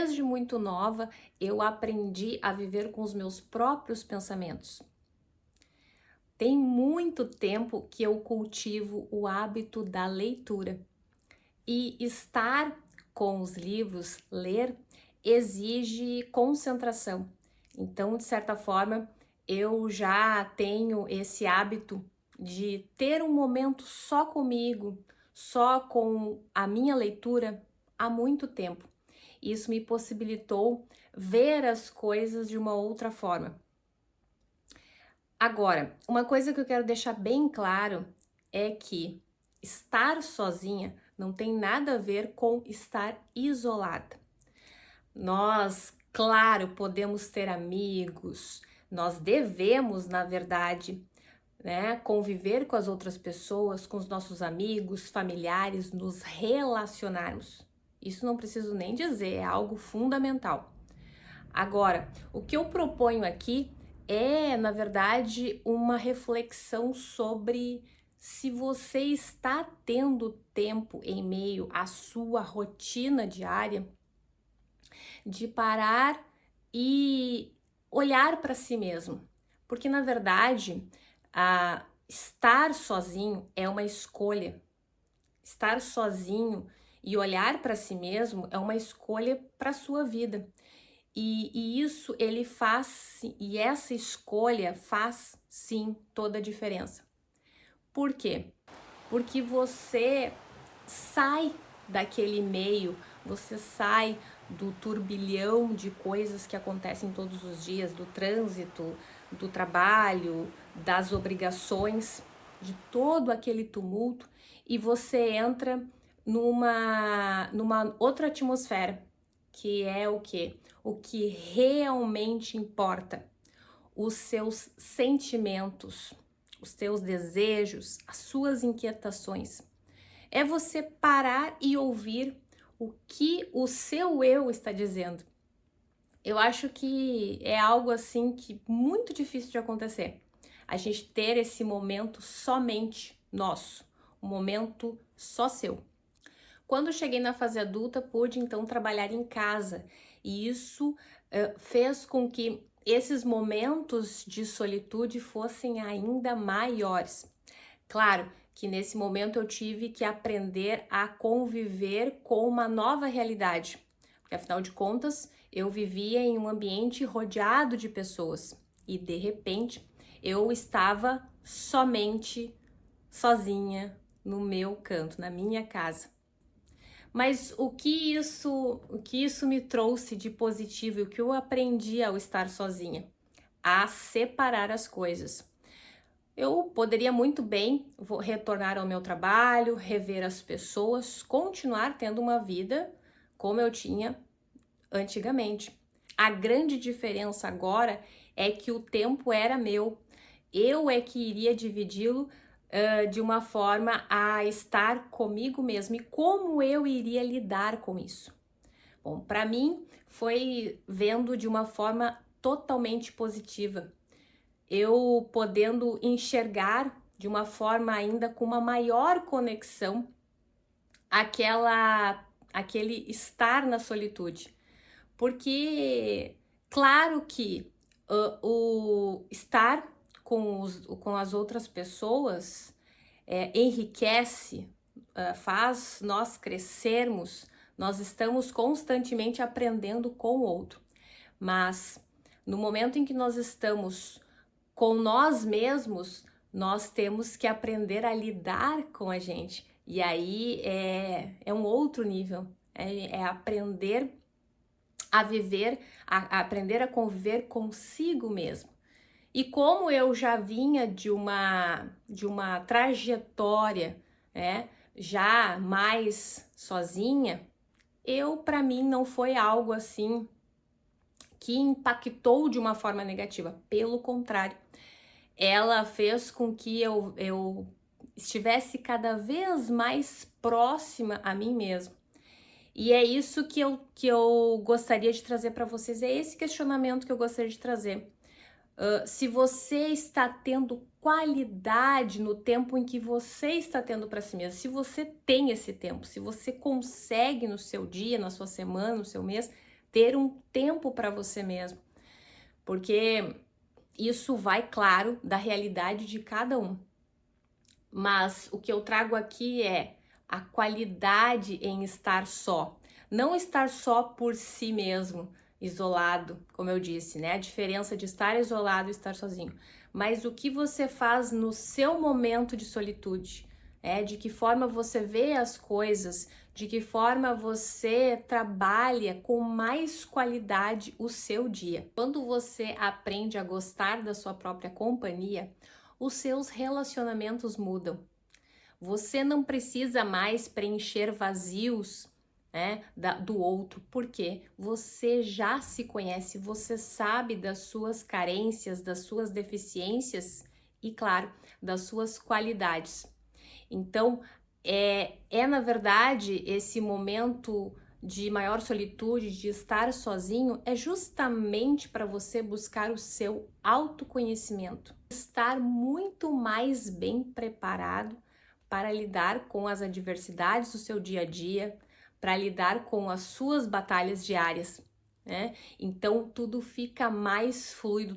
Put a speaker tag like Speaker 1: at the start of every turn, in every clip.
Speaker 1: desde muito nova, eu aprendi a viver com os meus próprios pensamentos. Tem muito tempo que eu cultivo o hábito da leitura. E estar com os livros, ler, exige concentração. Então, de certa forma, eu já tenho esse hábito de ter um momento só comigo, só com a minha leitura há muito tempo. Isso me possibilitou ver as coisas de uma outra forma. Agora, uma coisa que eu quero deixar bem claro é que estar sozinha não tem nada a ver com estar isolada. Nós, claro, podemos ter amigos, nós devemos, na verdade, né, conviver com as outras pessoas, com os nossos amigos, familiares, nos relacionarmos. Isso não preciso nem dizer, é algo fundamental. Agora, o que eu proponho aqui é, na verdade, uma reflexão sobre se você está tendo tempo em meio à sua rotina diária de parar e olhar para si mesmo. Porque, na verdade, estar sozinho é uma escolha. Estar sozinho e olhar para si mesmo é uma escolha para a sua vida. E isso ele faz, e essa escolha faz sim toda a diferença. Por quê? Porque você sai daquele meio, você sai do turbilhão de coisas que acontecem todos os dias, do trânsito, do trabalho, das obrigações, de todo aquele tumulto, e você entra numa outra atmosfera, que é o quê? O que realmente importa, os seus sentimentos, os seus desejos, as suas inquietações. É você parar e ouvir o que o seu eu está dizendo. Eu acho que é algo assim que muito difícil de acontecer. A gente ter esse momento somente nosso, um momento só seu. Quando eu cheguei na fase adulta, pude então trabalhar em casa e isso fez com que esses momentos de solitude fossem ainda maiores. Claro que nesse momento eu tive que aprender a conviver com uma nova realidade, porque afinal de contas eu vivia em um ambiente rodeado de pessoas e de repente eu estava somente sozinha no meu canto, na minha casa. Mas o que isso me trouxe de positivo e o que eu aprendi ao estar sozinha? A separar as coisas. Eu poderia muito bem retornar ao meu trabalho, rever as pessoas, continuar tendo uma vida como eu tinha antigamente. A grande diferença agora é que o tempo era meu. Eu é que iria dividi-lo de uma forma a estar comigo mesmo. E como eu iria lidar com isso? Bom, para mim foi vendo de uma forma totalmente positiva. Eu podendo enxergar de uma forma ainda com uma maior conexão aquele estar na solitude. Porque, claro que o estar com as outras pessoas enriquece, faz nós crescermos, nós estamos constantemente aprendendo com o outro. Mas no momento em que nós estamos com nós mesmos, nós temos que aprender a lidar com a gente. E aí é um outro nível, é aprender a viver, a aprender a conviver consigo mesmo. E como eu já vinha de uma trajetória, né, já mais sozinha, para mim não foi algo assim que impactou de uma forma negativa. Pelo contrário, ela fez com que eu estivesse cada vez mais próxima a mim mesma. E é isso que eu gostaria de trazer para vocês, é esse questionamento que eu gostaria de trazer. Se você está tendo qualidade no tempo em que você está tendo para si mesmo, se você tem esse tempo, se você consegue no seu dia, na sua semana, no seu mês, ter um tempo para você mesmo, porque isso vai, claro, da realidade de cada um. Mas o que eu trago aqui é a qualidade em estar só. Não estar só por si mesmo, isolado, como eu disse, né? A diferença de estar isolado e estar sozinho. Mas o que você faz no seu momento de solitude, de que forma você vê as coisas, de que forma você trabalha com mais qualidade o seu dia. Quando você aprende a gostar da sua própria companhia, os seus relacionamentos mudam. Você não precisa mais preencher vazios, do outro, porque você já se conhece, você sabe das suas carências, das suas deficiências e, claro, das suas qualidades. Então, na verdade, esse momento de maior solitude, de estar sozinho, é justamente para você buscar o seu autoconhecimento, estar muito mais bem preparado para lidar com as adversidades do seu dia a dia, para lidar com as suas batalhas diárias, né? Então tudo fica mais fluido,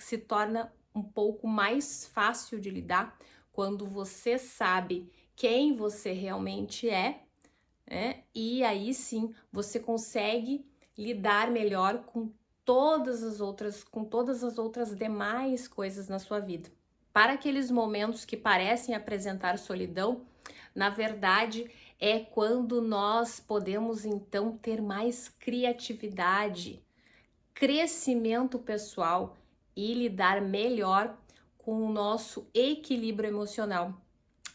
Speaker 1: se torna um pouco mais fácil de lidar quando você sabe quem você realmente é, e aí sim você consegue lidar melhor com todas as outras demais coisas na sua vida. Para aqueles momentos que parecem apresentar solidão, na verdade é quando nós podemos então ter mais criatividade, crescimento pessoal e lidar melhor com o nosso equilíbrio emocional.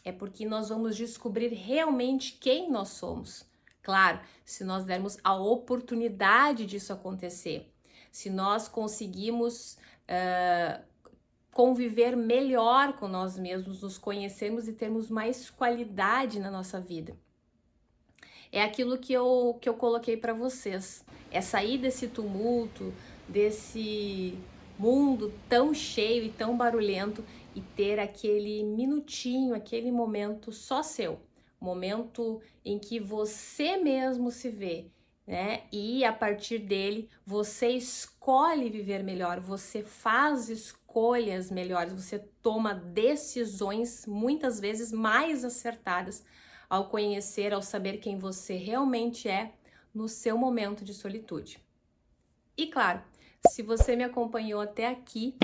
Speaker 1: É porque nós vamos descobrir realmente quem nós somos. Claro, se nós dermos a oportunidade disso acontecer, se nós conseguimos conviver melhor com nós mesmos, nos conhecermos e termos mais qualidade na nossa vida. É aquilo que eu coloquei para vocês. É sair desse tumulto, desse mundo tão cheio e tão barulhento e ter aquele minutinho, aquele momento só seu. Momento em que você mesmo se vê, né? E a partir dele você escolhe viver melhor, você faz escolhas melhores, você toma decisões muitas vezes mais acertadas ao conhecer, ao saber quem você realmente é no seu momento de solitude. E claro, se você me acompanhou até aqui,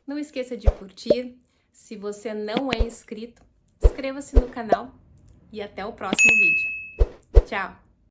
Speaker 1: não esqueça de curtir. Se você não é inscrito, inscreva-se no canal e até o próximo vídeo. Tchau!